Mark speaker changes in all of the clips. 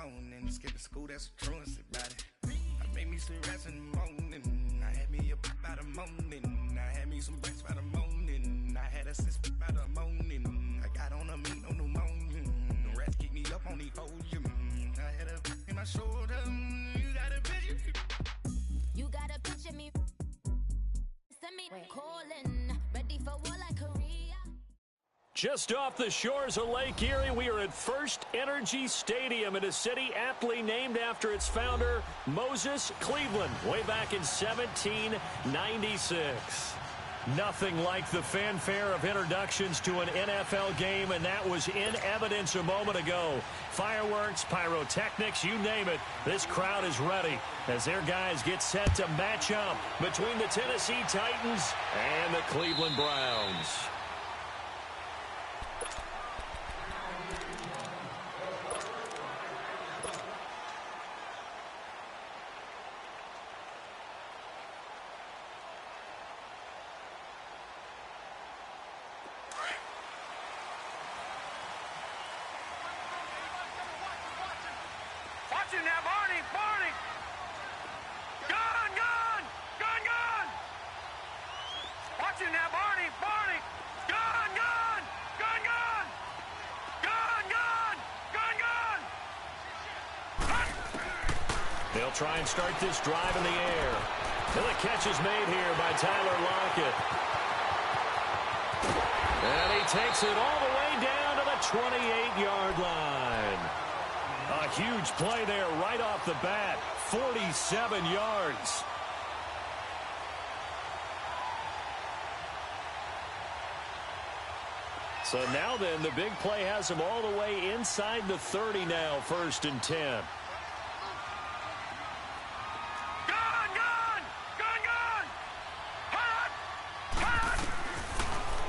Speaker 1: morning. Skip to school, that's a truancy about it. I made me some rats in the morning. I had me a pop by the morning. I had me some breaks by the morning. I had a sis by the morning. I got on a meat, no pneumonia. The rats keep me up on the podium. I had a in my shoulder. You got a picture.
Speaker 2: You got a picture me. Send me calling. Ready for war like Korea.
Speaker 3: Just off the shores of Lake Erie, we are at First Energy Stadium in a city aptly named after its founder, Moses Cleveland, way back in 1796. Nothing like the fanfare of introductions to an NFL game, and that was in evidence a moment ago. Fireworks, pyrotechnics, you name it. This crowd is ready as their guys get set to match up between the Tennessee Titans and the Cleveland Browns.
Speaker 4: Now, Barney! Gone! Watch it now, Barney! Gone!
Speaker 3: They'll try and start this drive in the air. And the catch is made here by Tyler Lockett. And he takes it all the way down to the 28-yard line. A huge play there right off the bat. 47 yards. So now then, the big play has him all the way inside the 30 now, 1st and 10.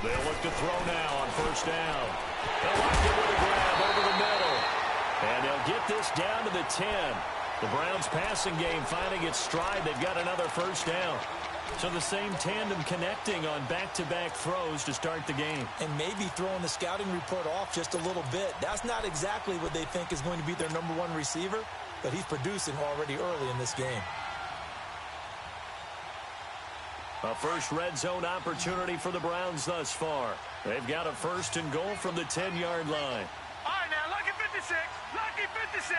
Speaker 3: They'll look to throw now on 1st down. They'll lock it with a grab over the middle. And they'll get this down to the 10. The Browns' passing game finding its stride. They've got another 1st down. So the same tandem connecting on back-to-back throws to start the game.
Speaker 5: And maybe throwing the scouting report off just a little bit. That's not exactly what they think is going to be their number one receiver, but he's producing already early in this game.
Speaker 3: A first red zone opportunity for the Browns thus far. They've got a 1st and goal from the 10-yard line.
Speaker 4: All right, now, lucky 56. Lucky 56.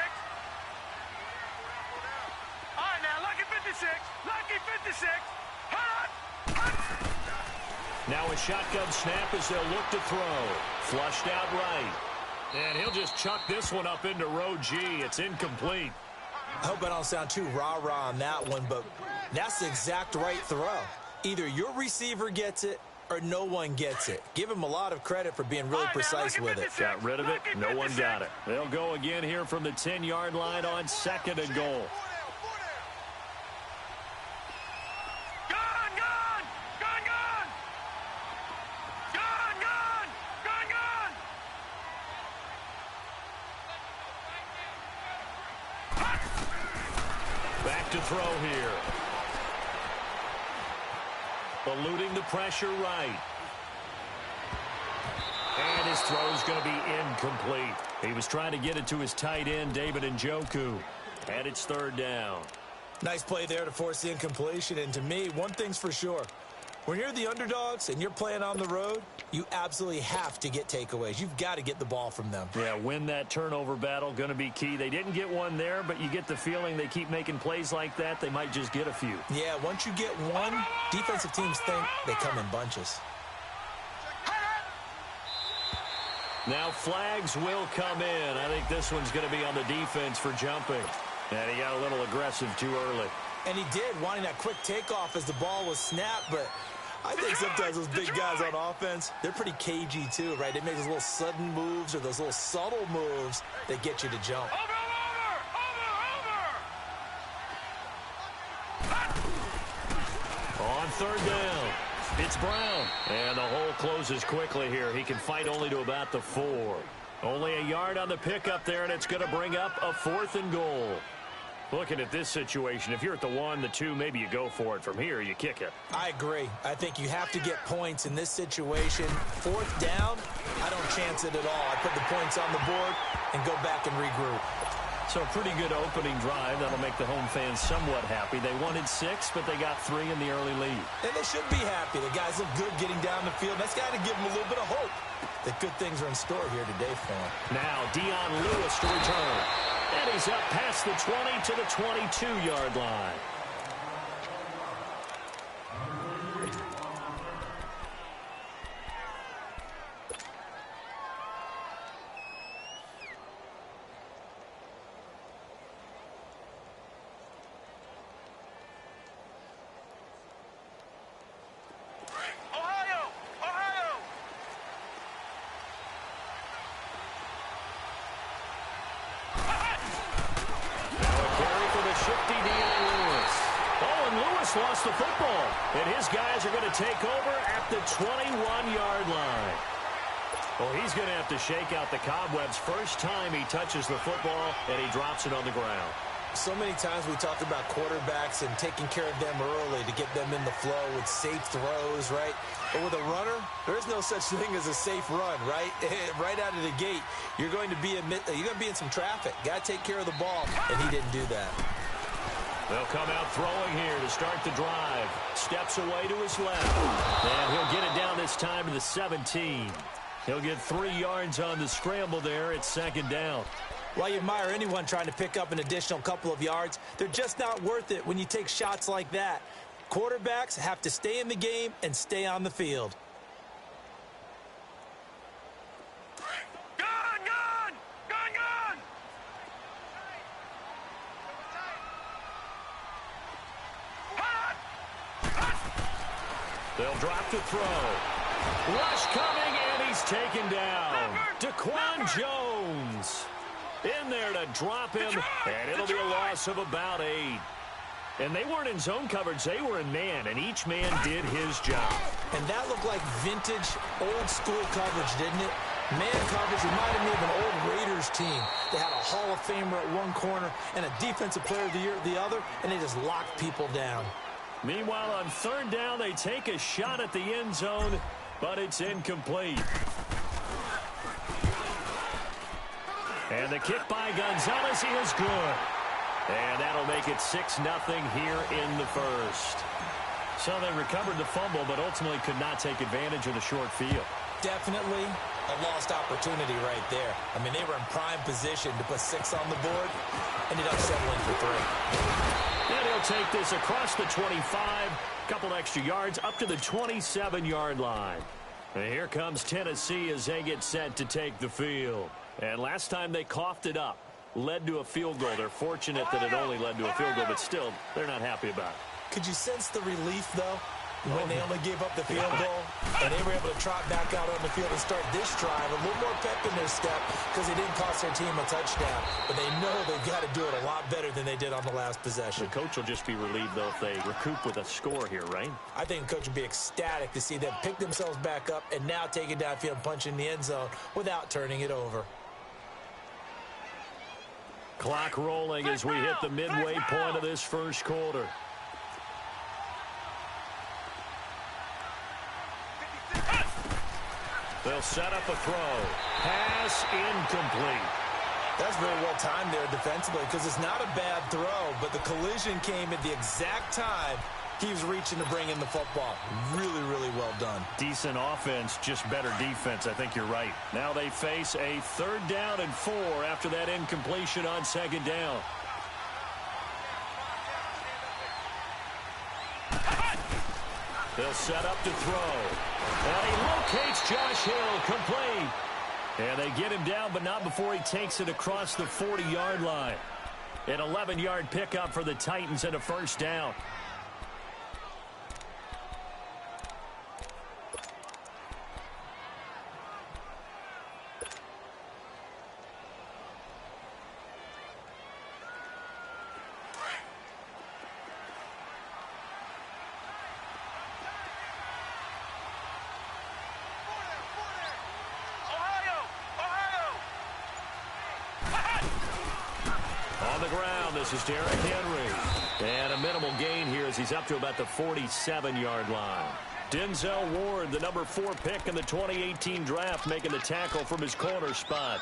Speaker 4: All right, now, lucky 56. Lucky 56.
Speaker 3: Now a shotgun snap as they'll look to throw. Flushed out right. And he'll just chuck this one up into row G. It's incomplete.
Speaker 5: I hope I don't sound too rah-rah on that one, but that's the exact right throw. Either your receiver gets it or no one gets it. Give him a lot of credit for being really precise with it.
Speaker 3: Got rid of it. No one got it. They'll go again here from the 10-yard line on 2nd and goal. Back to throw here. Eluding the pressure right. And his throw is going to be incomplete. He was trying to get it to his tight end, David Njoku. And it's 3rd down.
Speaker 5: Nice play there to force the incompletion. And to me, one thing's for sure. When you're the underdogs and you're playing on the road, you absolutely have to get takeaways. You've got to get the ball from them.
Speaker 3: Yeah, win that turnover battle, going to be key. They didn't get one there, but you get the feeling they keep making plays like that, they might just get a few.
Speaker 5: Yeah, once you get one, defensive teams think they come in bunches.
Speaker 3: Now flags will come in. I think this one's going to be on the defense for jumping. And he got a little aggressive too early.
Speaker 5: And he did, wanting that quick takeoff as the ball was snapped, but I think sometimes those big guys on offense, they're pretty cagey too, right? They make those little sudden moves or those little subtle moves that get you to jump.
Speaker 3: On 3rd down, it's Brown. And the hole closes quickly here. He can fight only to about the 4. Only a yard on the pickup there, and it's going to bring up a 4th and goal. Looking at this situation, if you're at the 1, the 2, maybe you go for it. From here, you kick it.
Speaker 5: I agree. I think you have to get points in this situation. 4th down, I don't chance it at all. I put the points on the board and go back and regroup.
Speaker 3: So a pretty good opening drive. That'll make the home fans somewhat happy. They wanted 6, but they got 3 in the early lead.
Speaker 5: And they should be happy. The guys look good getting down the field. That's got to give them a little bit of hope that good things are in store here today for them.
Speaker 3: Now Dion Lewis to return. And he's up past the 20 to the 22-yard line. Lost the football, and his guys are going to take over at the 21-yard line. Well, he's going to have to shake out the cobwebs first time he touches the football, and he drops it on the ground.
Speaker 5: So many times we talked about quarterbacks and taking care of them early to get them in the flow with safe throws, right? But with a runner, there is no such thing as a safe run, right? Right out of the gate, you're going to be in some traffic. Got to take care of the ball, and he didn't do that.
Speaker 3: They'll come out throwing here to start the drive. Steps away to his left. And he'll get it down this time to the 17. He'll get 3 yards on the scramble there. It's second down.
Speaker 5: While you admire anyone trying to pick up an additional couple of yards, they're just not worth it when you take shots like that. Quarterbacks have to stay in the game and stay on the field.
Speaker 3: They'll drop to throw. Rush coming, and he's taken down. Daquan Jones in there to drop him, and it'll be a loss of about 8. And they weren't in zone coverage. They were in man, and each man did his job.
Speaker 5: And that looked like vintage, old-school coverage, didn't it? Man coverage reminded me of an old Raiders team. They had a Hall of Famer at one corner and a Defensive Player of the Year at the other, and they just locked people down.
Speaker 3: Meanwhile, on third down, they take a shot at the end zone, but it's incomplete. And the kick by Gonzalez is good. And that'll make it 6-0 here in the first. So they recovered the fumble, but ultimately could not take advantage of the short field.
Speaker 5: Definitely a lost opportunity right there. I mean, they were in prime position to put 6 on the board. Ended up settling for 3.
Speaker 3: And he'll take this across the 25, couple extra yards up to the 27-yard line. And here comes Tennessee as they get set to take the field. And last time they coughed it up, led to a field goal. They're fortunate that it only led to a field goal, but still, they're not happy about it.
Speaker 5: Could you sense the relief, though, when they only gave up the field goal and they were able to trot back out on the field and start this drive? A little more pep in their step because they didn't cost their team a touchdown, but they know they've got to do it a lot better than they did on the last possession.
Speaker 3: The coach will just be relieved, though, if they recoup with a score here, right?
Speaker 5: I think the coach would be ecstatic to see them pick themselves back up and now take it downfield and punch in the end zone without turning it over.
Speaker 3: Clock rolling as we hit the midway point of this first quarter. They'll set up a throw. Pass incomplete.
Speaker 5: That's very well timed there defensively because it's not a bad throw, but the collision came at the exact time he was reaching to bring in the football. Really, really well done.
Speaker 3: Decent offense, just better defense. I think you're right. Now they face a 3rd down and 4 after that incompletion on 2nd down. They'll set up to throw. And he locates Josh Hill, complete. And they get him down, but not before he takes it across the 40-yard line. An 11-yard pickup for the Titans and a 1st down. This is Derrick Henry. And a minimal gain here as he's up to about the 47-yard line. Denzel Ward, the number 4 pick in the 2018 draft, making the tackle from his corner spot.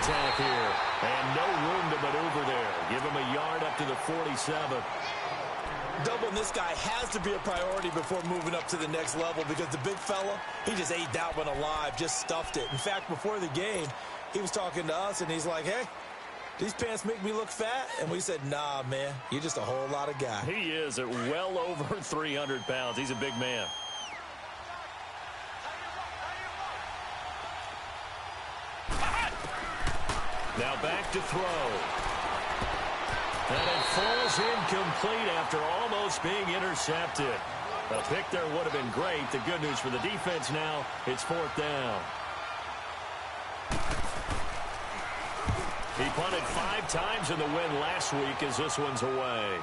Speaker 3: attack here. And no room to maneuver there. Give him a yard up to the 47.
Speaker 5: Doubling this guy has to be a priority before moving up to the next level because the big fella, he just ate that one alive, just stuffed it. In fact, before the game, he was talking to us, and he's like, hey, these pants make me look fat? And we said, nah, man, you're just a whole lot of guy.
Speaker 3: He is at well over 300 pounds. He's a big man. Now back to throw. And it falls incomplete after almost being intercepted. A pick there would have been great. The good news for the defense now, it's 4th down. He punted 5 times in the win last week as this one's away.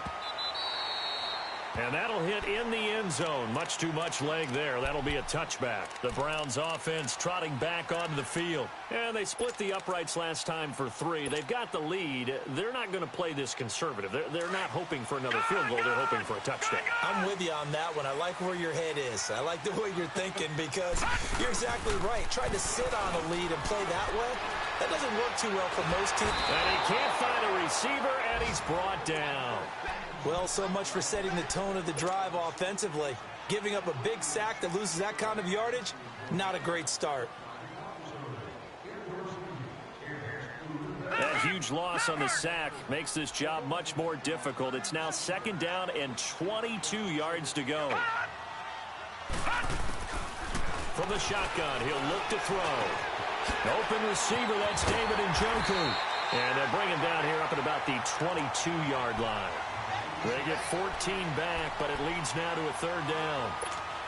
Speaker 3: And that'll hit in the end zone. Much too much leg there. That'll be a touchback. The Browns offense trotting back onto the field. And they split the uprights last time for 3. They've got the lead. They're not going to play this conservative. They're not hoping for another field goal. They're hoping for a touchdown.
Speaker 5: I'm with you on that one. I like where your head is. I like the way you're thinking because you're exactly right. Trying to sit on a lead and play that way, that doesn't work too well for most teams.
Speaker 3: And he can't find a receiver, and he's brought down.
Speaker 5: Well, so much for setting the tone of the drive offensively. Giving up a big sack that loses that kind of yardage, not a great start.
Speaker 3: That huge loss on the sack makes this job much more difficult. It's now 2nd down and 22 yards to go. From the shotgun, he'll look to throw. Open receiver, that's David Njoku. And they'll bring him down here up at about the 22-yard line. They get 14 back, but it leads now to a 3rd down.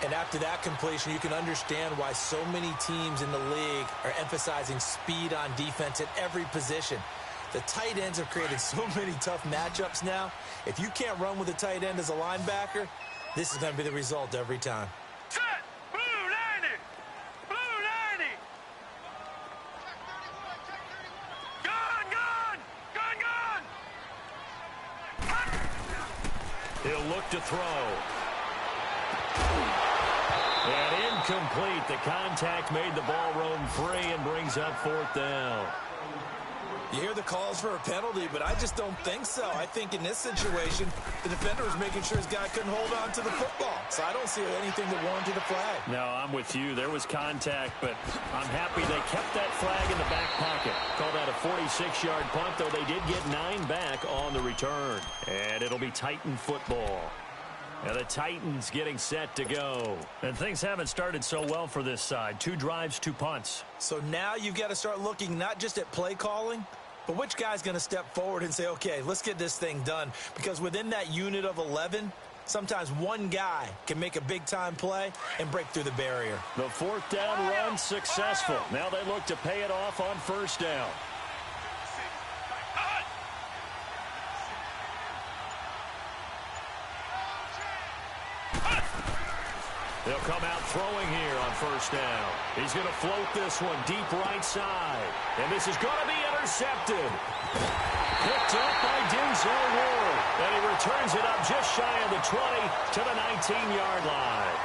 Speaker 5: And after that completion, you can understand why so many teams in the league are emphasizing speed on defense at every position. The tight ends have created so many tough matchups now. If you can't run with a tight end as a linebacker, this is going to be the result every time.
Speaker 4: Set! Blue 90! Blue 90! Gun, gun! Gun, gun!
Speaker 3: He'll look to throw. And incomplete. The contact made the ball roam free and brings up 4th down.
Speaker 5: You hear the calls for a penalty, but I just don't think so. I think in this situation, the defender was making sure his guy couldn't hold on to the football. So I don't see anything that warranted a flag.
Speaker 3: No, I'm with you. There was contact, but I'm happy they kept that flag in the back pocket. Called out a 46-yard punt, though they did get 9 back on the return. And it'll be Titan football. And the Titans getting set to go. And things haven't started so well for this side. 2 drives, 2 punts.
Speaker 5: So now you've got to start looking not just at play calling, but which guy's going to step forward and say, okay, let's get this thing done. Because within that unit of 11, sometimes one guy can make a big-time play and break through the barrier.
Speaker 3: The 4th down run successful. Now they look to pay it off on 1st down. They'll come out throwing here on 1st down. He's going to float this one deep right side. And this is going to be intercepted. Picked up by Denzel Ward. And he returns it up just shy of the 20 to the 19-yard line.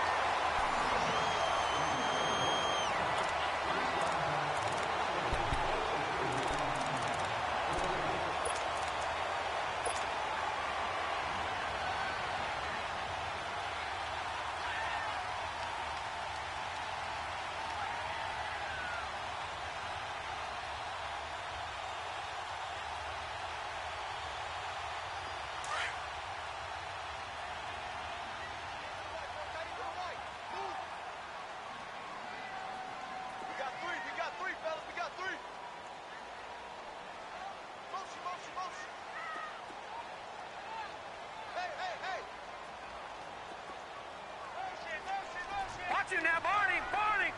Speaker 4: Watch him now, Barney! Barney!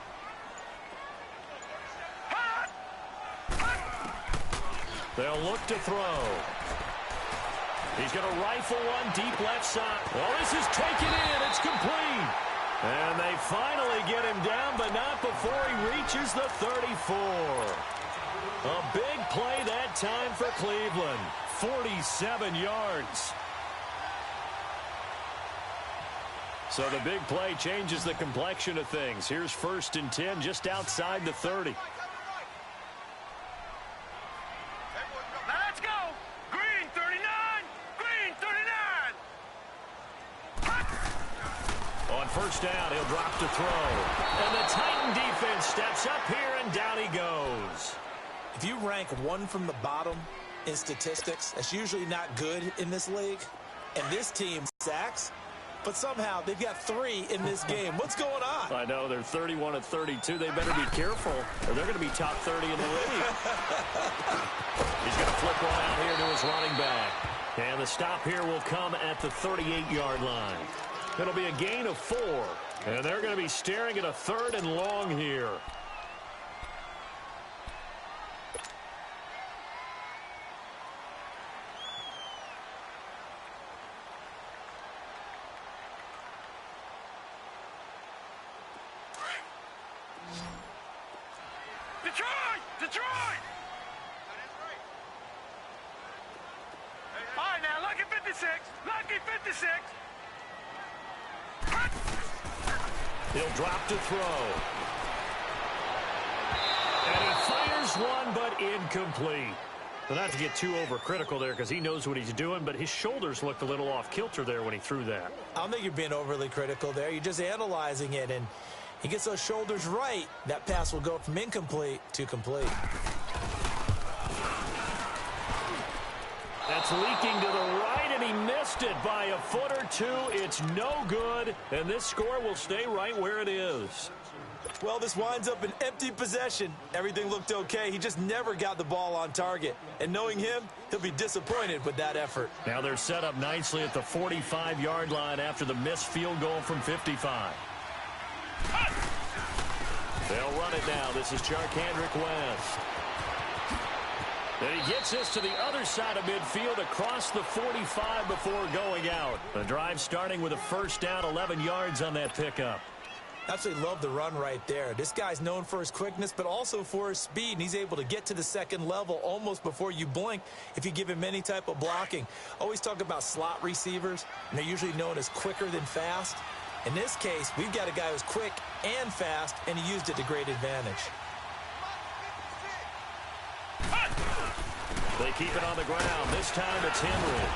Speaker 3: They'll look to throw. He's going to rifle one deep left side. Well, this is taken in. It's complete. And they finally get him down, but not before he reaches the 34. A big play that time for Cleveland. 47 yards. So the big play changes the complexion of things. Here's 1st and 10 just outside the 30. On first down, he'll drop to throw. And the Titan defense steps up here, and down he goes.
Speaker 5: If you rank one from the bottom in statistics, that's usually not good in this league. And this team sacks, but somehow they've got 3 in this game. What's going on?
Speaker 3: I know, they're 31-32. They better be careful, or they're going to be top 30 in the league. He's going to flip one out here to his running back. And the stop here will come at the 38-yard line. It'll be a gain of 4. And they're going to be staring at a 3rd and long here.
Speaker 4: Detroit! All right, now, lucky 56. Lucky 56.
Speaker 3: He'll drop to throw. And he fires one, but incomplete. Well, not to get too overcritical there because he knows what he's doing, but his shoulders looked a little off kilter there when he threw that.
Speaker 5: I don't think you're being overly critical there. You're just analyzing it, and he gets those shoulders right. That pass will go from incomplete to complete.
Speaker 3: That's leaking to the right, and he missed it by a foot or 2. It's no good, and this score will stay right where it is.
Speaker 5: Well, this winds up an empty possession. Everything looked okay. He just never got the ball on target. And knowing him, he'll be disappointed with that effort.
Speaker 3: Now they're set up nicely at the 45-yard line after the missed field goal from 55. They'll run it now. This is Charkandrick West. And he gets this to the other side of midfield across the 45 before going out. The drive starting with a first down, 11 yards on that pickup.
Speaker 5: Absolutely love the run right there. This guy's known for his quickness, but also for his speed, and he's able to get to the second level almost before you blink if you give him any type of blocking. Always talk about slot receivers, and they're usually known as quicker than fast. In this case, we've got a guy who's quick and fast, and he used it to great advantage.
Speaker 3: They keep it on the ground. This time it's Henry.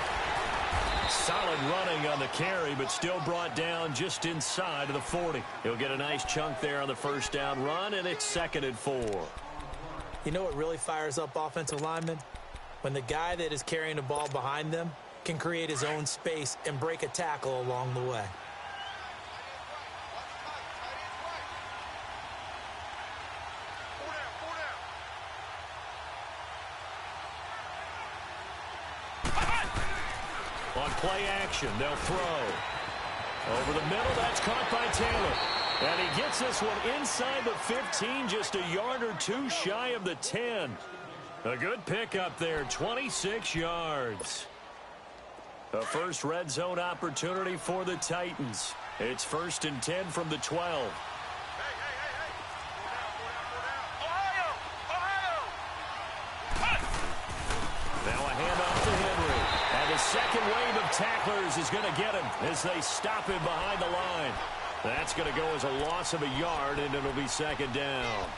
Speaker 3: Solid running on the carry, but still brought down just inside of the 40. He'll get a nice chunk there on the first down run, and it's 2nd and 4.
Speaker 5: You know what really fires up offensive linemen? When the guy that is carrying the ball behind them can create his own space and break a tackle along the way.
Speaker 3: On play action, they'll throw. Over the middle, that's caught by Taylor. And he gets this one inside the 15, just a yard or 2 shy of the 10. A good pickup there, 26 yards. A first red zone opportunity for the Titans. It's 1st and 10 from the 12. Now a handoff to Henry. And the second wave of tacklers is going to get him as they stop him behind the line. That's going to go as a loss of a yard, and it'll be 2nd down.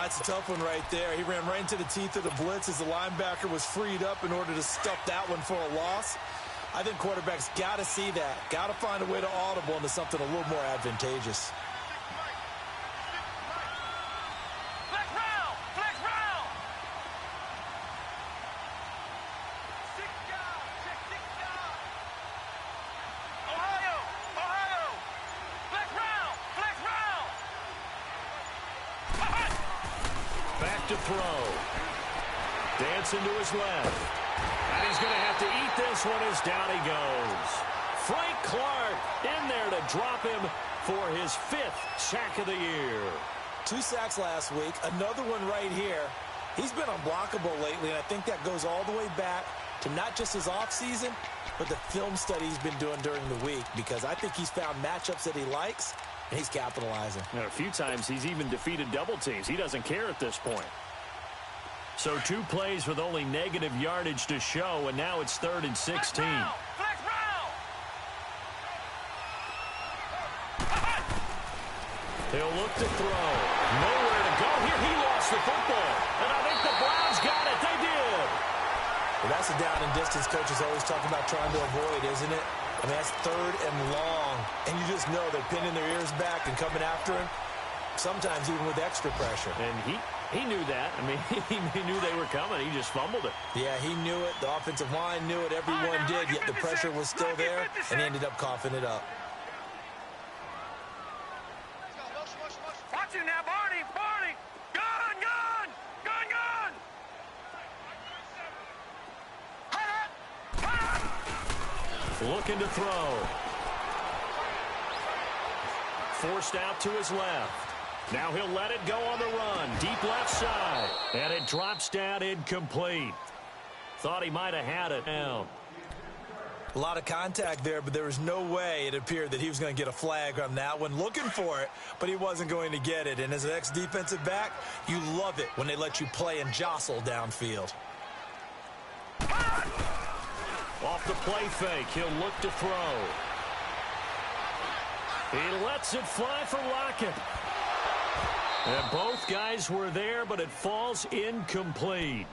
Speaker 5: It's a tough one right there. He ran right into the teeth of the blitz as the linebacker was freed up in order to stuff that one for a loss. I think quarterbacks got to see that. Got to find a way to audible into something a little more advantageous.
Speaker 3: To throw. Dancing to his left. And he's going to have to eat this one as down he goes. Frank Clark in there to drop him for his 5th sack of the year.
Speaker 5: 2 sacks last week, another one right here. He's been unblockable lately, and I think that goes all the way back to not just his offseason, but the film study he's been doing during the week, because I think he's found matchups that he likes, and he's capitalizing.
Speaker 3: And a few times he's even defeated double teams. He doesn't care at this point. So 2 plays with only negative yardage to show, and now it's 3rd and 16. He'll look to throw. Nowhere to go here. He lost the football. And I think the Browns got it. They did.
Speaker 5: Well, that's a down and distance coaches always talk about trying to avoid, isn't it? I mean, that's 3rd and long, and you just know they're pinning their ears back and coming after him, sometimes even with extra pressure.
Speaker 3: And he knew that. I mean, he knew they were coming. He just fumbled it.
Speaker 5: Yeah, he knew it. The offensive line knew it. Everyone did, yet the pressure was still there, and he ended up coughing it up.
Speaker 4: Watch it now, Barney! Barney! Gun! Gun! Gun! Gun!
Speaker 3: Looking to throw. Forced out to his left. Now he'll let it go on the run. Deep left side. And it drops down incomplete. Thought he might have had it down.
Speaker 5: A lot of contact there, but there was no way it appeared that he was going to get a flag on that one. Looking for it, but he wasn't going to get it. And as an ex-defensive back, you love it when they let you play and jostle downfield.
Speaker 3: Off the play fake, he'll look to throw. He lets it fly for Lockett. And both guys were there, but it falls incomplete.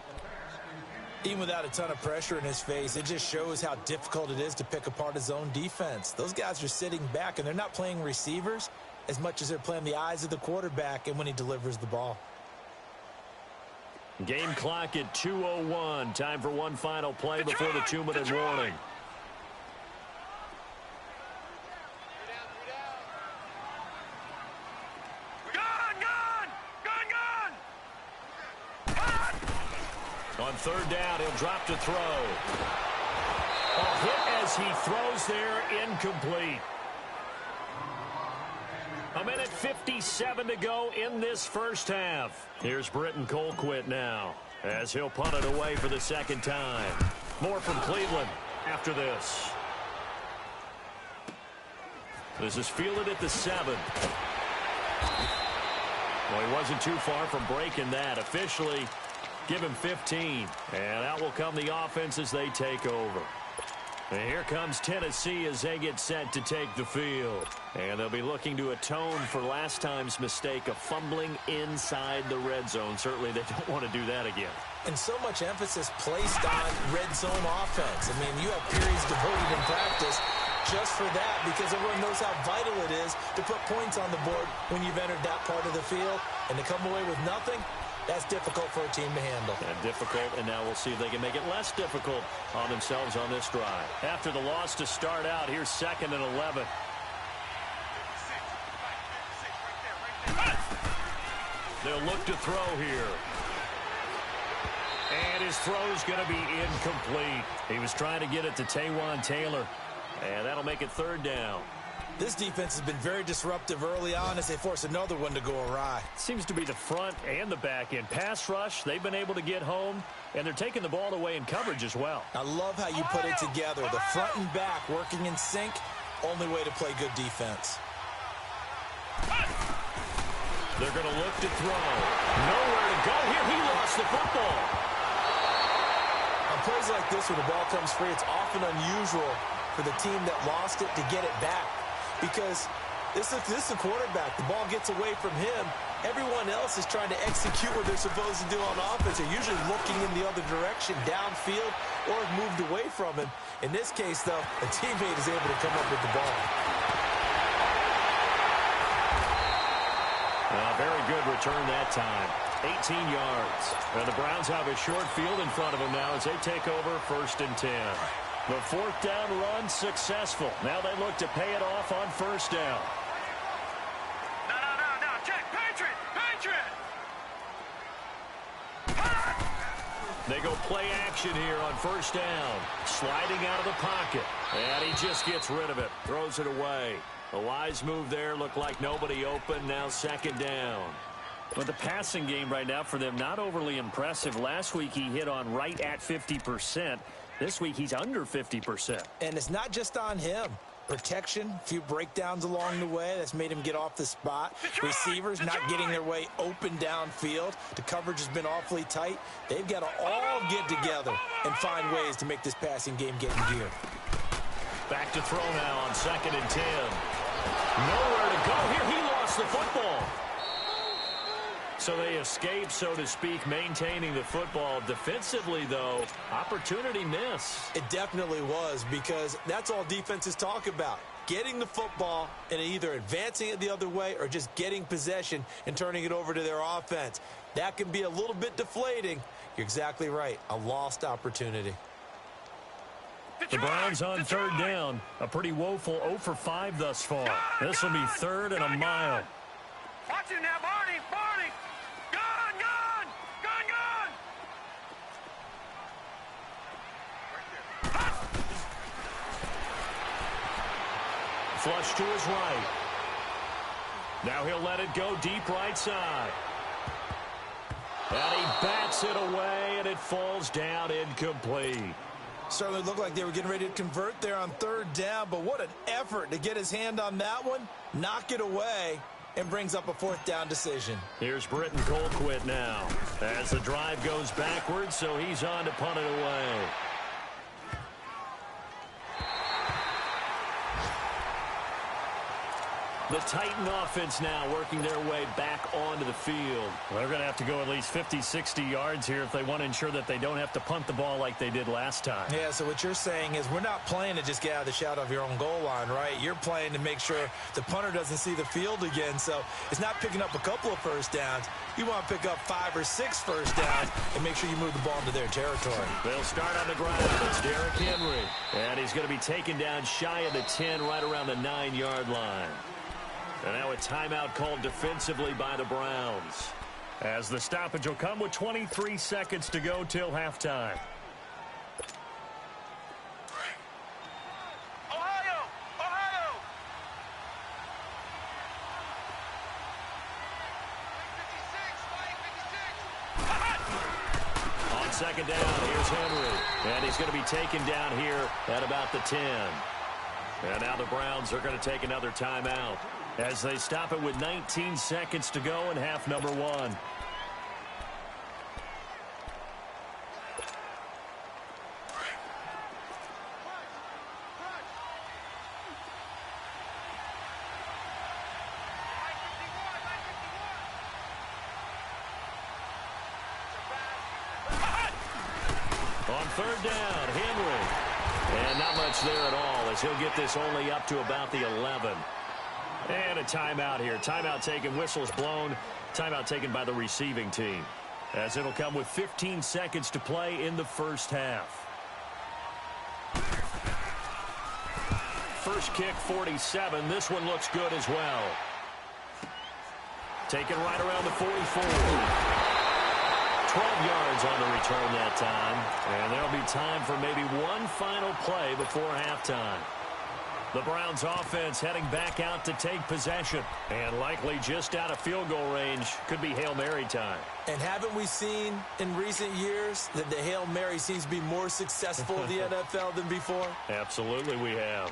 Speaker 5: Even without a ton of pressure in his face, it just shows how difficult it is to pick apart his own defense. Those guys are sitting back, and they're not playing receivers as much as they're playing the eyes of the quarterback and when he delivers the ball.
Speaker 3: Game clock at 2:01. Time for one final play before the 2-minute warning. On 3rd down, he'll drop to throw. A hit as he throws there, incomplete. 1:57 to go in this first half. Here's Britton Colquitt now, as he'll punt it away for the 2nd time. More from Cleveland after this. This is fielded at the 7. Well, he wasn't too far from breaking that. Officially, give him 15. And out will come the offense as they take over. And here comes Tennessee as they get set to take the field. And they'll be looking to atone for last time's mistake of fumbling inside the red zone. Certainly they don't want to do that again.
Speaker 5: And so much emphasis placed on red zone offense. I mean, you have periods devoted in practice just for that because everyone knows how vital it is to put points on the board when you've entered that part of the field. And to come away with nothing, that's difficult for a team to handle.
Speaker 3: And difficult, and now we'll see if they can make it less difficult on themselves on this drive. After the loss to start out, here's 2nd and 11. They'll look to throw here. And his throw's going to be incomplete. He was trying to get it to Taywan Taylor. And that'll make it 3rd down.
Speaker 5: This defense has been very disruptive early on as they force another one to go awry.
Speaker 3: Seems to be the front and the back end. Pass rush, they've been able to get home, and they're taking the ball away in coverage as well.
Speaker 5: I love how you put it together. The front and back working in sync, only way to play good defense.
Speaker 3: They're going to look to throw. Nowhere to go here. He lost the football.
Speaker 5: On plays like this where the ball comes free, it's often unusual for the team that lost it to get it back. Because this is the quarterback. The ball gets away from him. Everyone else is trying to execute what they're supposed to do on offense. They're usually looking in the other direction, downfield, or have moved away from him. In this case, though, a teammate is able to come up with the ball.
Speaker 3: Very good return that time. 18 yards. And the Browns have a short field in front of them now as they take over 1st and 10. The 4th down run successful. Now they look to pay it off on 1st down.
Speaker 4: No. Check. Patriot.
Speaker 3: They go play action here on 1st down. Sliding out of the pocket. And he just gets rid of it. Throws it away. A wise move there. Looked like nobody open. Now 2nd down. But the passing game right now for them, not overly impressive. Last week he hit on right at 50%. This week he's under 50%.
Speaker 5: And it's not just on him. Protection, a few breakdowns along the way. That's made him get off the spot. Receivers not getting their way open downfield. The coverage has been awfully tight. They've got to all get together and find ways to make this passing game get in gear.
Speaker 3: Back to throw now on 2nd and 10. Nowhere to go here. He lost the football. So they escape, so to speak, maintaining the football. Defensively, though, opportunity miss.
Speaker 5: It definitely was, because that's all defenses talk about. Getting the football and either advancing it the other way or just getting possession and turning it over to their offense. That can be a little bit deflating. You're exactly right. A lost opportunity.
Speaker 3: The Browns on third down. A pretty woeful 0 for 5 thus far. This will be third and a mile.
Speaker 4: Watch it now, Barney. Barney. Gone, gone. Gone, gone.
Speaker 3: Flush to his right. Now he'll let it go deep right side. And he bats it away, and it falls down incomplete.
Speaker 5: Certainly looked like they were getting ready to convert there on third down, but what an effort to get his hand on that one, knock it away, and brings up a fourth down decision.
Speaker 3: Here's Britton Colquitt now as the drive goes backwards, so he's on to punt it away. The Titan offense now working their way back onto the field. They're going to have to go at least 50, 60 yards here if they want to ensure that they don't have to punt the ball like they did last time.
Speaker 5: Yeah, so what you're saying is we're not playing to just get out of the shadow of your own goal line, right? You're playing to make sure the punter doesn't see the field again. So it's not picking up a couple of first downs. You want to pick up 5 or 6 first downs and make sure you move the ball into their territory.
Speaker 3: They'll start on the ground. It's Derrick Henry. And he's going to be taken down shy of the 10, right around the 9-yard line. And now a timeout called defensively by the Browns, as the stoppage will come with 23 seconds to go till halftime.
Speaker 4: Ohio! Ohio!
Speaker 3: On second down, here's Henry. And he's going to be taken down here at about the 10. And now the Browns are going to take another timeout as they stop it with 19 seconds to go in half number 1. On third down, Henry. And not much there at all, as he'll get this only up to about the 11. And a timeout here. Timeout taken, whistles blown. Timeout taken by the receiving team, as it'll come with 15 seconds to play in the first half. First kick, 47. This one looks good as well. Taken right around the 44. 12 yards on the return that time. And there'll be time for maybe one final play before halftime. The Browns offense heading back out to take possession, and likely just out of field goal range. Could be Hail Mary time.
Speaker 5: And haven't we seen in recent years that the Hail Mary seems to be more successful in the NFL than before?
Speaker 3: Absolutely we have.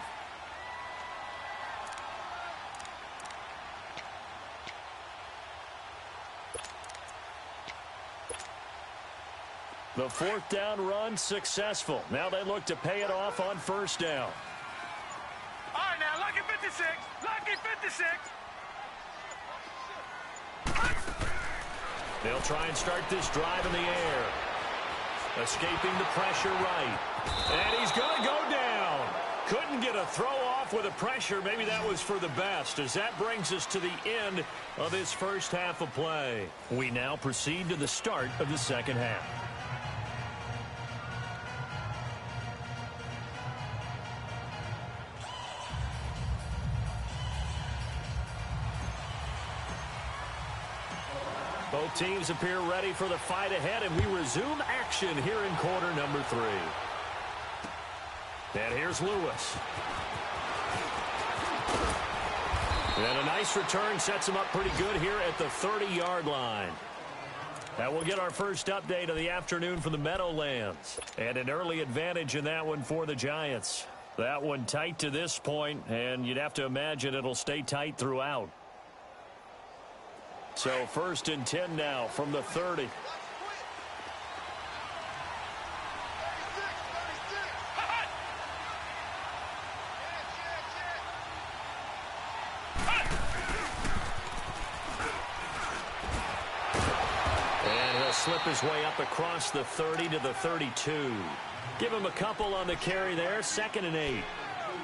Speaker 3: The fourth down run successful. Now they look to pay it off on first down.
Speaker 4: All right, now, lucky 56. Lucky 56.
Speaker 3: They'll try and start this drive in the air. Escaping the pressure right. And he's going to go down. Couldn't get a throw off with the pressure. Maybe that was for the best, as that brings us to the end of this first half of play. We now proceed to the start of the second half. Both teams appear ready for the fight ahead, and we resume action here in quarter number 3. And here's Lewis. And a nice return sets him up pretty good here at the 30-yard line. Now we'll get our first update of the afternoon from the Meadowlands. And an early advantage in that one for the Giants. That one tight to this point, and you'd have to imagine it'll stay tight throughout. So 1st and 10 now from the 30. slip his way up across the 30 to the 32. Give him a couple on the carry there, 2nd and 8.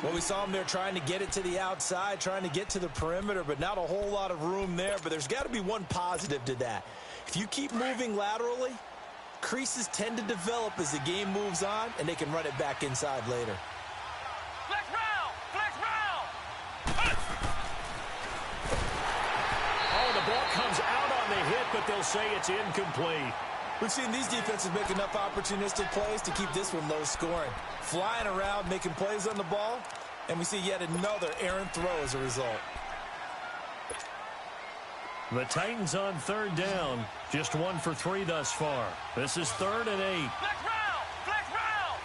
Speaker 5: Well, we saw him there trying to get it to the outside, trying to get to the perimeter, but not a whole lot of room there. But there's got to be one positive to that. If you keep moving laterally, creases tend to develop as the game moves on, and they can run it back inside later.
Speaker 4: Flex round! Flex round!
Speaker 3: Oh, the ball comes out on the hit, but they'll say it's incomplete.
Speaker 5: We've seen these defenses make enough opportunistic plays to keep this one low scoring. Flying around, making plays on the ball, and we see yet another errant throw as a result.
Speaker 3: The Titans on 3rd down. Just 1 for 3 thus far. This is 3rd and 8.
Speaker 4: Flex round! Flex round!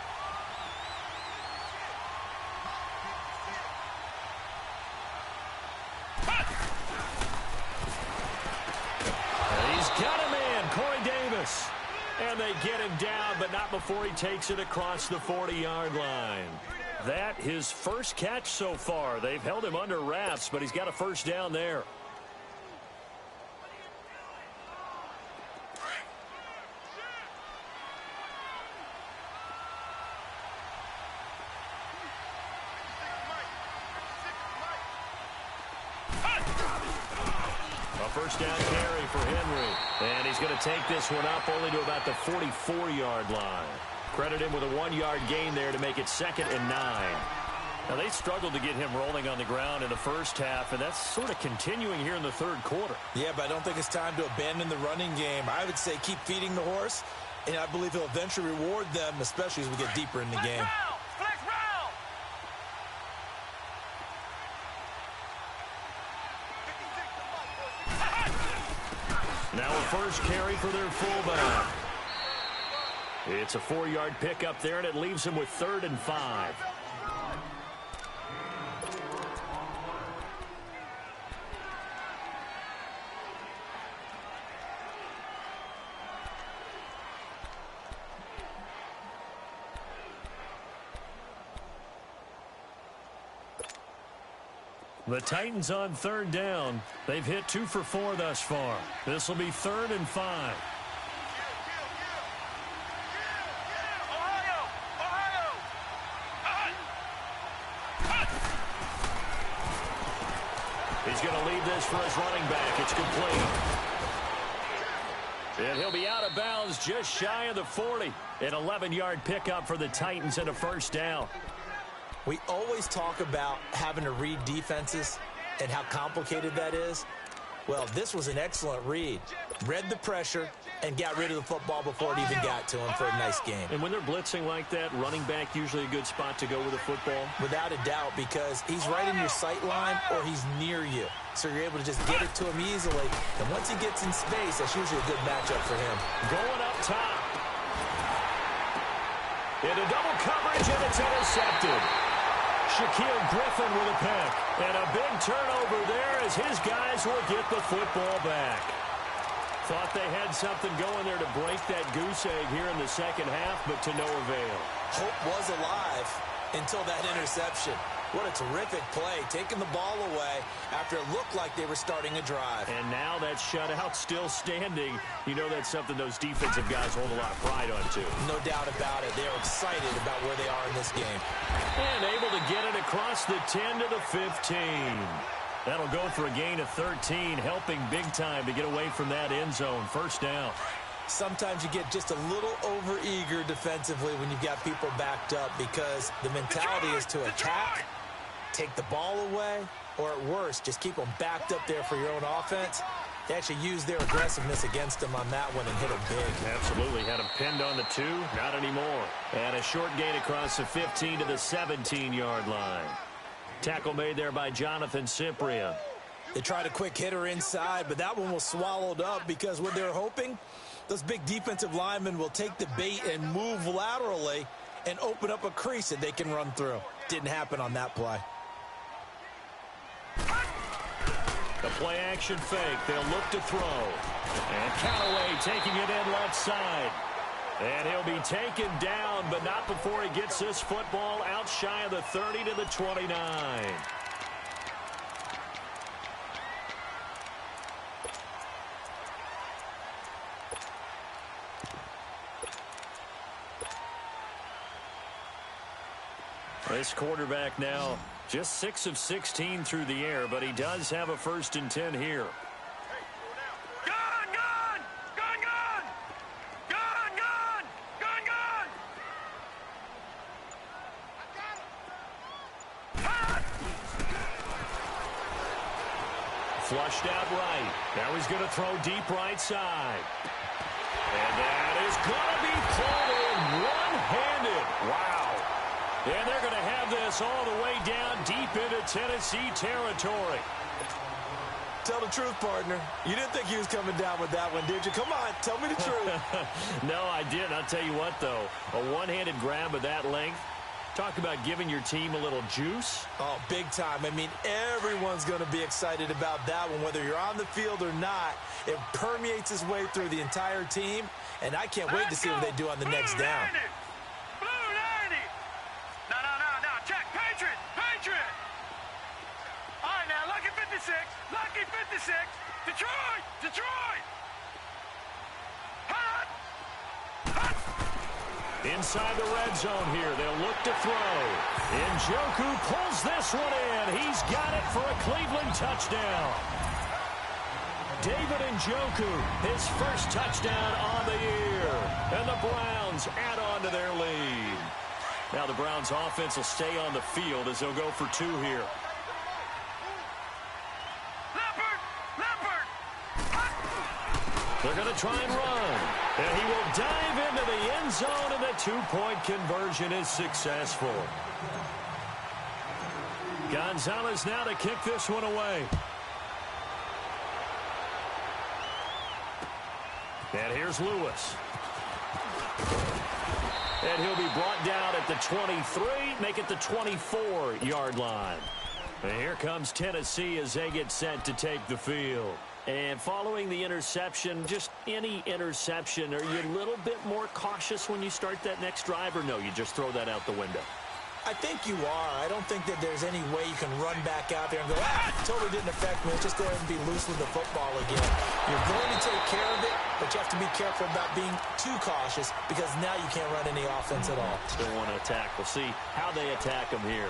Speaker 3: He's got him in, Corey Davis. And they get him down, but not before he takes it across the 40-yard line. That his first catch so far. They've held him under wraps, but he's got a first down there. First down carry for Henry. And he's going to take this one up only to about the 44-yard line. Credit him with a 1-yard gain there to make it 2nd and 9. Now, they struggled to get him rolling on the ground in the first half, and that's sort of continuing here in the 3rd quarter.
Speaker 5: Yeah, but I don't think it's time to abandon the running game. I would say keep feeding the horse, and I believe he'll eventually reward them, especially as we get deeper in the game.
Speaker 4: Flex round!
Speaker 3: Now a first carry for their fullback. It's a 4-yard pickup there, and it leaves him with 3rd and 5. The Titans on 3rd down. They've hit 2 for 4 thus far. This will be 3rd and 5. He's going to leave this for his running back. It's complete. And he'll be out of bounds just shy of the 40. An 11-yard pickup for the Titans and a first down.
Speaker 5: We always talk about having to read defenses and how complicated that is. Well, this was an excellent read. Read the pressure and got rid of the football before it even got to him for a nice game.
Speaker 3: And when they're blitzing like that, running back usually a good spot to go with the football?
Speaker 5: Without a doubt, because he's right in your sight line or he's near you. So you're able to just get it to him easily. And once he gets in space, that's usually a good matchup for him.
Speaker 3: Going up top. Into double coverage, and it's intercepted. Shaquille Griffin with a pick. And a big turnover there as his guys will get the football back. Thought they had something going there to break that goose egg here in the second half, but to no avail.
Speaker 5: Hope was alive until that interception. What a terrific play, taking the ball away after it looked like they were starting a drive.
Speaker 3: And now that shutout still standing. You know that's something those defensive guys hold a lot of pride on, too.
Speaker 5: No doubt about it. They're excited about where they are in this game.
Speaker 3: And able to get it across the 10 to the 15. That'll go for a gain of 13, helping big time to get away from that end zone. First down.
Speaker 5: Sometimes you get just a little over-eager defensively when you've got people backed up because the mentality is to attack, take the ball away, or at worst, just keep them backed up there for your own offense. They actually used their aggressiveness against them on that one and hit them big.
Speaker 3: Absolutely. Had them pinned on the 2. Not anymore. And a short gain across the 15 to the 17-yard line. Tackle made there by Jonathan Cyprien.
Speaker 5: They tried a quick hitter inside, but that one was swallowed up because what they're hoping, those big defensive linemen will take the bait and move laterally and open up a crease that they can run through. Didn't happen on that play.
Speaker 3: The play action fake. They'll look to throw. And Callaway taking it in left side. And he'll be taken down, but not before he gets this football out shy of the 30 to the 29. This quarterback now just 6 of 16 through the air, but he does have a 1st and 10 here.
Speaker 4: Gun, gun! Gun, gun! Gun, gun! Gun, gun! Hot!
Speaker 3: Flushed out right. Now he's going to throw deep right side. And that is going to be pulled in one-handed. Wow. And they're going to have this all the way down deep into Tennessee territory.
Speaker 5: Tell the truth, partner. You didn't think he was coming down with that one, did you? Come on, tell me the truth.
Speaker 3: No, I didn't. I'll tell you what, though. A one-handed grab of that length. Talk about giving your team a little juice.
Speaker 5: Oh, big time. I mean, everyone's going to be excited about that one, whether you're on the field or not. It permeates its way through the entire team, and I can't wait to see what they do on the next down.
Speaker 4: Blue 90! No. Check. Patriot! Patriot! All right, now, lucky 56. Lucky 56. Detroit! Hot! Hot!
Speaker 3: Inside the red zone here, they'll look to throw. Njoku pulls this one in. He's got it for a Cleveland touchdown. David Njoku, his 1st touchdown on the year. And the Browns add on to their lead. Now the Browns offense will stay on the field as they'll go for 2 here.
Speaker 4: Leopard!
Speaker 3: They're going to try and run. And he will dive into the end zone, and the 2-point conversion is successful. Gonzalez now to kick this one away. And here's Lewis. And he'll be brought down at the 23, make it the 24-yard line. And here comes Tennessee as they get set to take the field. And following the interception, just any interception, are you a little bit more cautious when you start that next drive, or no, you just throw that out the window?
Speaker 5: I think you are. I don't think that there's any way you can run back out there and go, totally didn't affect me. Let's just go ahead and be loose with the football again. You're going to take care of it, but you have to be careful about being too cautious because now you can't run any offense at all.
Speaker 3: Still want to attack. We'll see how they attack them here.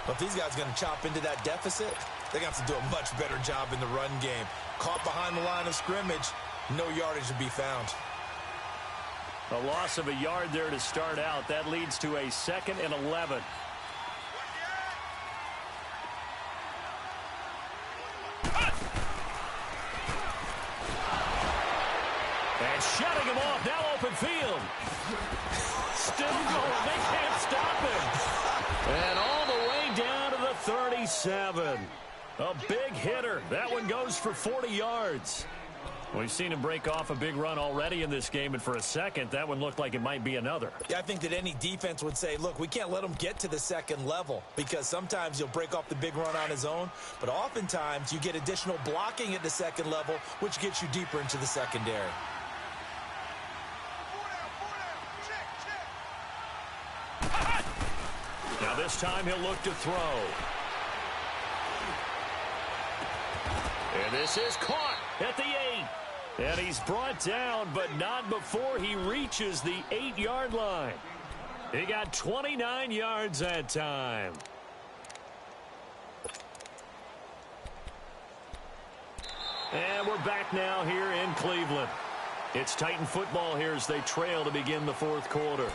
Speaker 5: But if these guys are going to chop into that deficit, they got to do a much better job in the run game. Caught behind the line of scrimmage, no yardage to be found.
Speaker 3: A loss of a yard there to start out. That leads to a 2nd and 11. And shutting him off. Now open field. Still going. They can't stop him. And all the way down to the 37. A big hitter. That one goes for 40 yards. We've seen him break off a big run already in this game, and for a second, that one looked like it might be another.
Speaker 5: Yeah, I think that any defense would say, look, we can't let him get to the 2nd level because sometimes he'll break off the big run on his own, but oftentimes you get additional blocking at the 2nd level, which gets you deeper into the secondary.
Speaker 3: Now this time he'll look to throw. And this is caught at the 8. And he's brought down, but not before he reaches the 8-yard line. He got 29 yards that time. And we're back now here in Cleveland. It's Titan football here as they trail to begin the 4th quarter.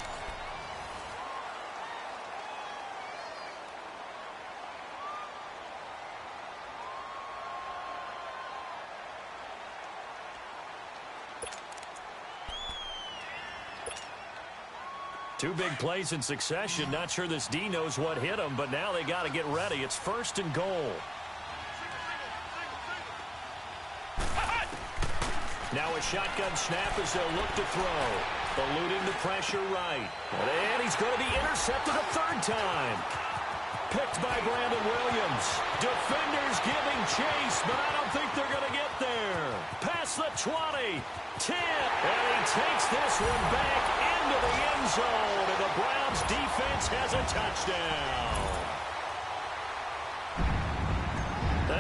Speaker 3: Two big plays in succession. Not sure this D knows what hit him, but now they got to get ready. It's 1st and goal. Now a shotgun snap as they'll look to throw. Eluding the pressure right. And he's going to be intercepted a 3rd time. Picked by Brandon Williams. Defenders giving chase, but I don't think they're going to get there. Past the 20. 10. And he takes this one back into the end zone. And the Browns defense has a touchdown.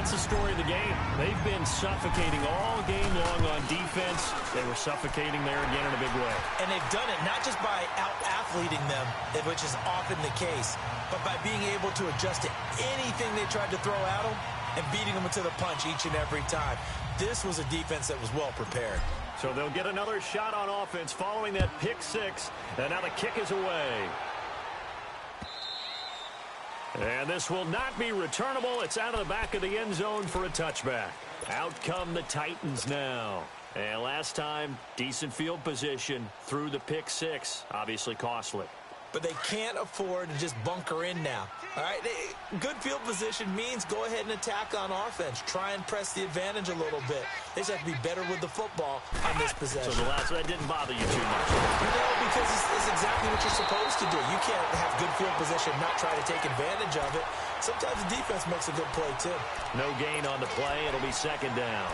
Speaker 3: That's the story of the game. They've been suffocating all game long on defense. They were suffocating there again in a big way.
Speaker 5: And they've done it not just by out-athleting them, which is often the case, but by being able to adjust to anything they tried to throw at them and beating them to the punch each and every time. This was a defense that was well prepared.
Speaker 3: So they'll get another shot on offense following that pick six. And now the kick is away. And this will not be returnable. It's out of the back of the end zone for a touchback. Out come the Titans now. And last time, decent field position through the pick six. Obviously costly.
Speaker 5: But they can't afford to just bunker in now. All right, good field position means go ahead and attack on offense. Try and press the advantage a little bit. They just have to be better with the football on this possession.
Speaker 3: So the last that didn't bother you too much.
Speaker 5: No, because it's exactly what you're supposed to do. You can't have good field position, not try to take advantage of it. Sometimes the defense makes a good play too.
Speaker 3: No gain on the play. It'll be second down.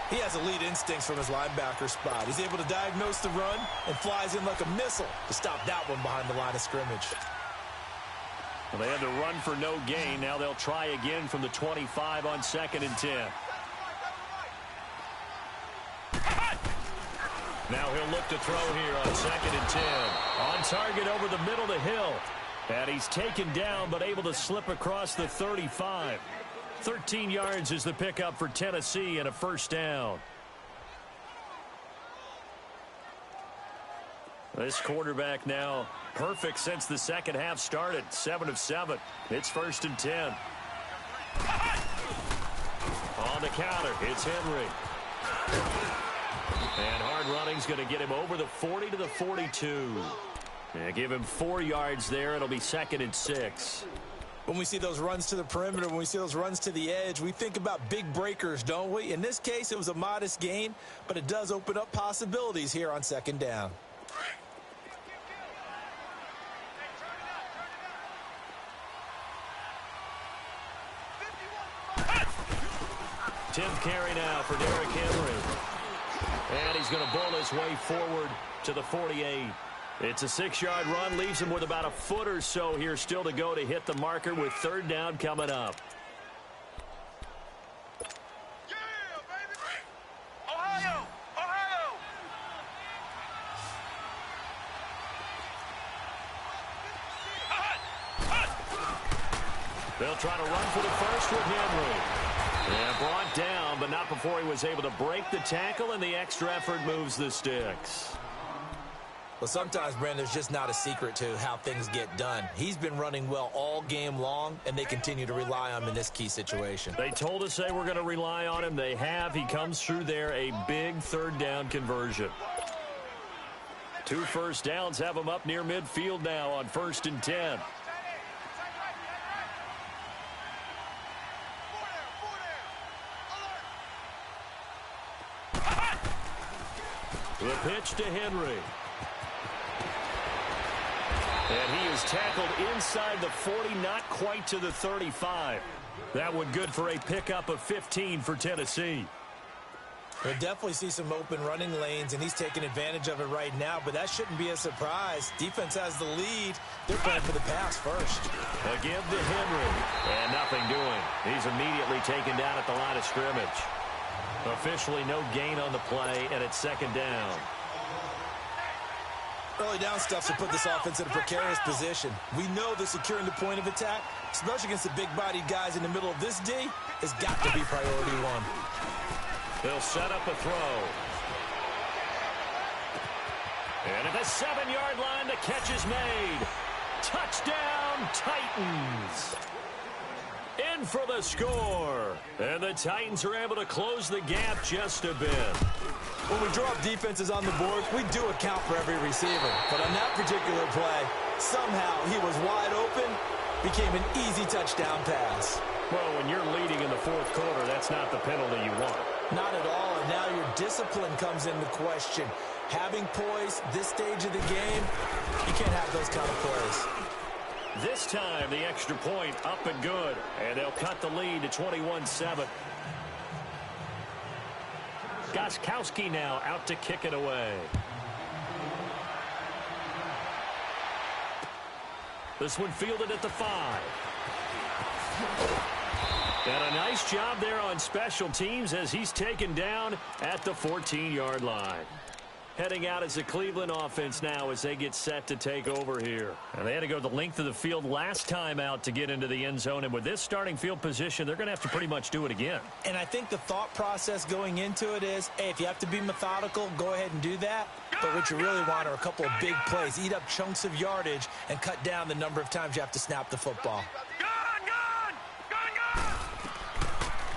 Speaker 5: He has elite instincts from his linebacker spot. He's able to diagnose the run and flies in like a missile to stop that one behind the line of scrimmage.
Speaker 3: Well, they had to run for no gain. Now they'll try again from the 25 on 2nd and 10. Now he'll look to throw here on 2nd and 10. On target over the middle to Hill. And he's taken down but able to slip across the 35. 13 yards is the pickup for Tennessee and a first down. This quarterback now perfect since the second half started. 7 of 7. It's 1st and 10. On the counter, it's Henry. And hard running's going to get him over the 40 to the 42. Yeah, give him 4 yards there. It'll be 2nd and 6.
Speaker 5: When we see those runs to the perimeter, when we see those runs to the edge, we think about big breakers, don't we? In this case, it was a modest gain, but it does open up possibilities here on 2nd down.
Speaker 3: 10th carry now for Derrick Henry. And he's going to bowl his way forward to the 48. It's a 6-yard run, leaves him with about a foot or so here still to go to hit the marker with 3rd down coming up.
Speaker 4: Yeah, baby! Ohio! Ohio!
Speaker 3: They'll try to run for the first with Henry. And brought down, but not before he was able to break the tackle, and the extra effort moves the sticks.
Speaker 5: Well, sometimes, Brandon, there's just not a secret to how things get done. He's been running well all game long, and they continue to rely on him in this key situation.
Speaker 3: They told us they were going to rely on him. They have. He comes through there, a big 3rd down conversion. 2 first downs have him up near midfield now on 1st and 10. The pitch to Henry. And he is tackled inside the 40, not quite to the 35. That one good for a pickup of 15 for Tennessee.
Speaker 5: We'll definitely see some open running lanes, and he's taking advantage of it right now, but that shouldn't be a surprise. Defense has the lead. They're playing for the pass first.
Speaker 3: Again to Henry. And nothing doing. He's immediately taken down at the line of scrimmage. Officially no gain on the play, and it's 2nd down.
Speaker 5: Early down stuff to put this offense in a precarious position. We know that securing the point of attack, especially against the big-bodied guys in the middle of this D, has got to be priority one.
Speaker 3: They'll set up a throw. And at the 7-yard line, the catch is made. Touchdown, Titans. In for the score. And the Titans are able to close the gap just a bit.
Speaker 5: When we draw up defenses on the board, we do account for every receiver. But on that particular play, somehow he was wide open, became an easy touchdown pass.
Speaker 3: Well, when you're leading in the 4th quarter, that's not the penalty you want.
Speaker 5: Not at all, and now your discipline comes into question. Having poise this stage of the game, you can't have those kind of plays.
Speaker 3: This time, the extra point up and good, and they'll cut the lead to 21-7. Gostkowski now out to kick it away. This one fielded at the 5. And a nice job there on special teams as he's taken down at the 14-yard line. Heading out as the Cleveland offense now as they get set to take over here. And they had to go the length of the field last time out to get into the end zone. And with this starting field position, they're going to have to pretty much do it again.
Speaker 5: And I think the thought process going into it is, hey, if you have to be methodical, go ahead and do that. But what you really want are a couple of big plays. Eat up chunks of yardage and cut down the number of times you have to snap the football.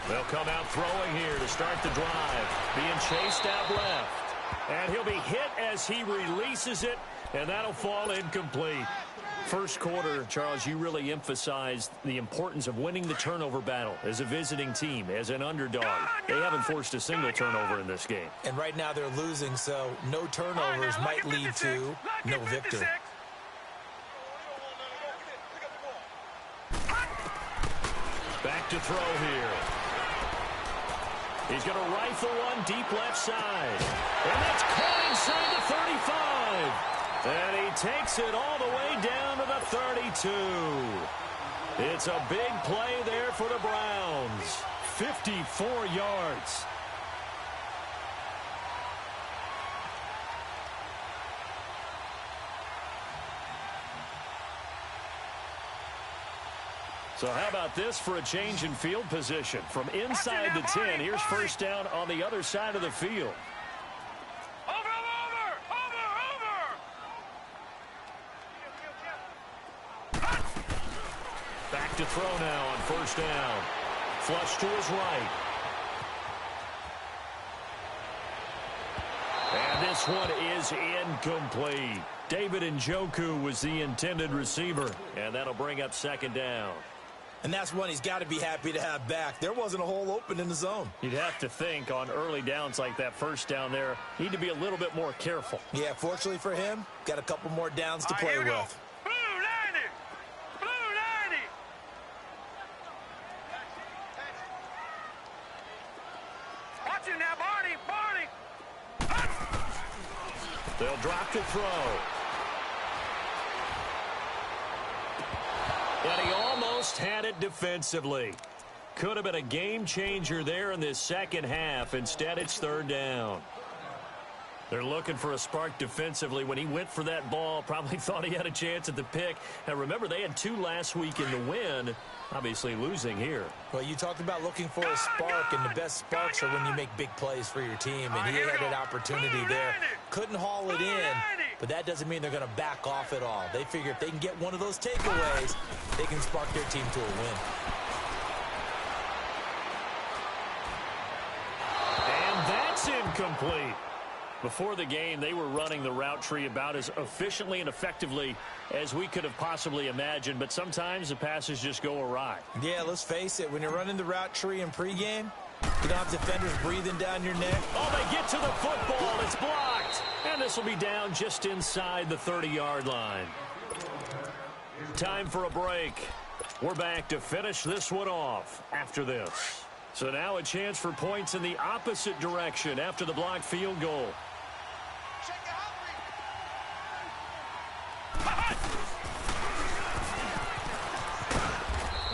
Speaker 3: They'll come out throwing here to start the drive. Being chased out left. And he'll be hit as he releases it, and that'll fall incomplete. First quarter, Charles, you really emphasized the importance of winning the turnover battle as a visiting team, as an underdog. They haven't forced a single turnover in this game.
Speaker 5: And right now they're losing, so no turnovers might lead to no victory.
Speaker 3: Back to throw here. He's going to rifle one deep left side. And that's caught inside the 35. And he takes it all the way down to the 32. It's a big play there for the Browns. 54 yards. So how about this for a change in field position? From inside the 10, here's first down on the other side of the field. Back to throw now on first down. Flush to his right. And this one is incomplete. David Njoku was the intended receiver, and that'll bring up second down.
Speaker 5: And that's one he's got to be happy to have back. There wasn't a hole open in the zone.
Speaker 3: You'd have to think on early downs like that first down there, need to be a little bit more careful.
Speaker 5: Yeah, fortunately for him, got a couple more downs to play with.
Speaker 4: Blue 90! Blue 90! Watch it now, Barney!
Speaker 3: They'll drop to throw. And he almost had it defensively. Could have been a game changer there in this second half. Instead, it's third down. They're looking for a spark defensively. When he went for that ball, probably thought he had a chance at the pick. Now, remember, they had 2 last week in the win. Obviously losing here.
Speaker 5: Well, you talked about looking for a spark, and the best sparks are when you make big plays for your team, and he had an opportunity there. Couldn't haul it in, but that doesn't mean they're going to back off at all. They figure if they can get one of those takeaways, they can spark their team to a win.
Speaker 3: And that's incomplete. Before the game, they were running the route tree about as efficiently and effectively as we could have possibly imagined, but sometimes the passes just go awry.
Speaker 5: Yeah, let's face it. When you're running the route tree in pregame, you don't have defenders breathing down your neck.
Speaker 3: Oh, they get to the football. It's blocked. And this will be down just inside the 30-yard line. Time for a break. We're back to finish this one off after this. So now a chance for points in the opposite direction after the blocked field goal.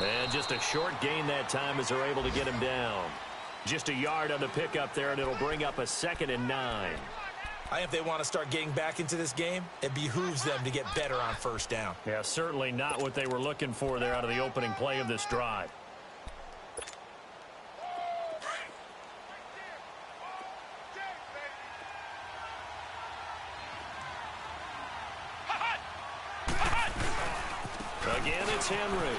Speaker 3: And just a short gain that time as they're able to get him down. Just a yard on the pickup there, and it'll bring up a 2nd and 9.
Speaker 5: I think if they want to start getting back into this game, it behooves them to get better on first down.
Speaker 3: Yeah, certainly not what they were looking for there out of the opening play of this drive. Again, it's Henry.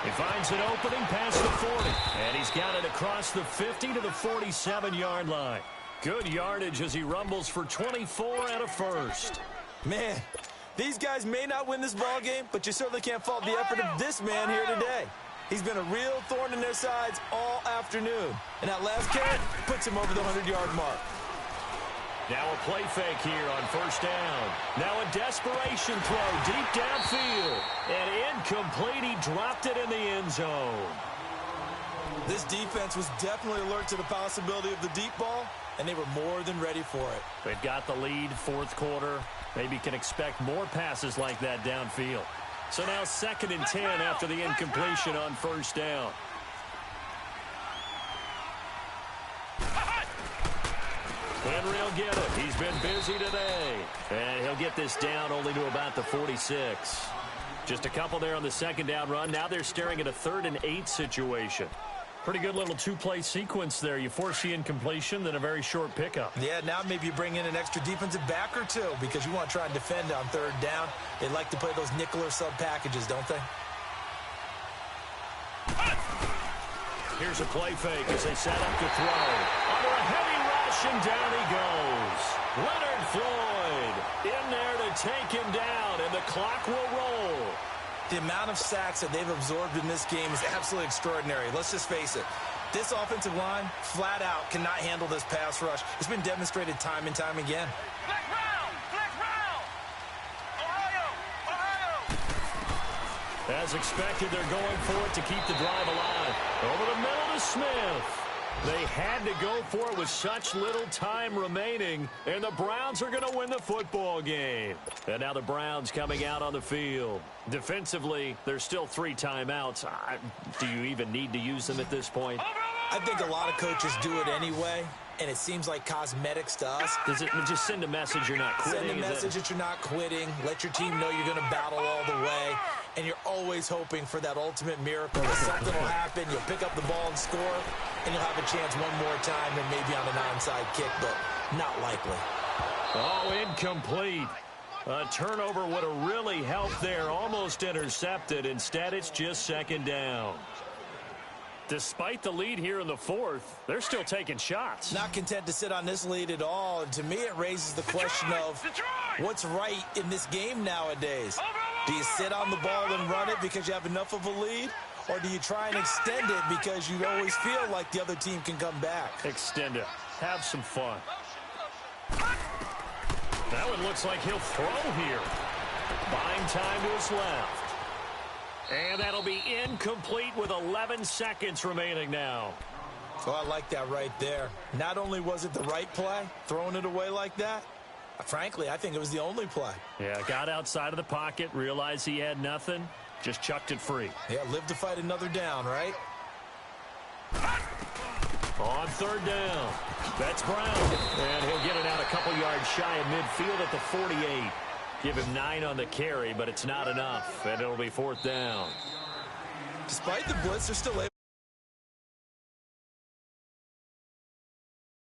Speaker 3: He finds an opening past the 40. And he's got it across the 50 to the 47-yard line. Good yardage as he rumbles for 24 and a first.
Speaker 5: Man, these guys may not win this ball game, but you certainly can't fault the effort of this man here today. He's been a real thorn in their sides all afternoon. And that last carry puts him over the 100-yard mark.
Speaker 3: Now a play fake here on first down. Now a desperation throw deep downfield. And incomplete. He dropped it in the end zone.
Speaker 5: This defense was definitely alert to the possibility of the deep ball, and they were more than ready for it.
Speaker 3: They've got the lead, fourth quarter. Maybe can expect more passes like that downfield. So now 2nd and 10 after the incompletion on first down. Henry will get it. He's been busy today. And he'll get this down only to about the 46. Just a couple there on the 2nd down run. Now they're staring at a 3rd and 8 situation. Pretty good little 2-play sequence there. You force the incompletion, then a very short pickup. Yeah, now maybe you bring in an extra defensive back or two because you want to try and defend on 3rd down. They like to play those nickel or sub packages, don't they? Here's a play fake as they set up to throw. Under a heavy rush, and down he goes. Leonard Floyd in there to take him down, and the clock will roll. The amount of sacks that they've absorbed in this game is absolutely extraordinary. Let's just face it. This offensive line, flat out, cannot handle this pass rush. It's been demonstrated time and time again.
Speaker 4: Black round! Black round! Ohio! Ohio!
Speaker 3: As expected, they're going for it to keep the drive alive. Over the middle to Smith. They had to go for it with such little time remaining, and the Browns are going to win the football game. And now the Browns coming out on the field. Defensively, there's still 3 timeouts. Do you even need to use them at this point? I think a lot of coaches do it anyway, and it seems like cosmetics to us. Does it just send a message you're not quitting? Send a message that you're not quitting. Let your team know you're going to battle all the way. And you're always hoping for that ultimate miracle that something will happen. You'll pick up the ball and score, and you'll have a chance one more time and maybe on an onside kick, but not likely. Oh, incomplete. A turnover would have really helped there. Almost intercepted. Instead, it's just 2nd down. Despite the lead here in the 4th, they're still taking shots. Not content to sit on this lead at all. And to me, it raises the question of what's right in this game nowadays. Do you sit on the ball and run it because you have enough of a lead? Or do you try and extend it because you always feel like the other team can come back? Extend it. Have some fun. That one looks like he'll throw here. Buying time to his left. And that'll be incomplete with 11 seconds remaining now. Oh, I like that right there. Not only was it the right play, throwing it away like that, frankly, I think it was the only play. Yeah, got outside of the pocket, realized he had nothing, just chucked it free. Yeah, live to fight another down, right? On 3rd down, that's Brown. And he'll get it out a couple yards shy of midfield at the 48. Give him 9 on the carry, but it's not enough, and it'll be 4th down. Despite the blitz, they're still able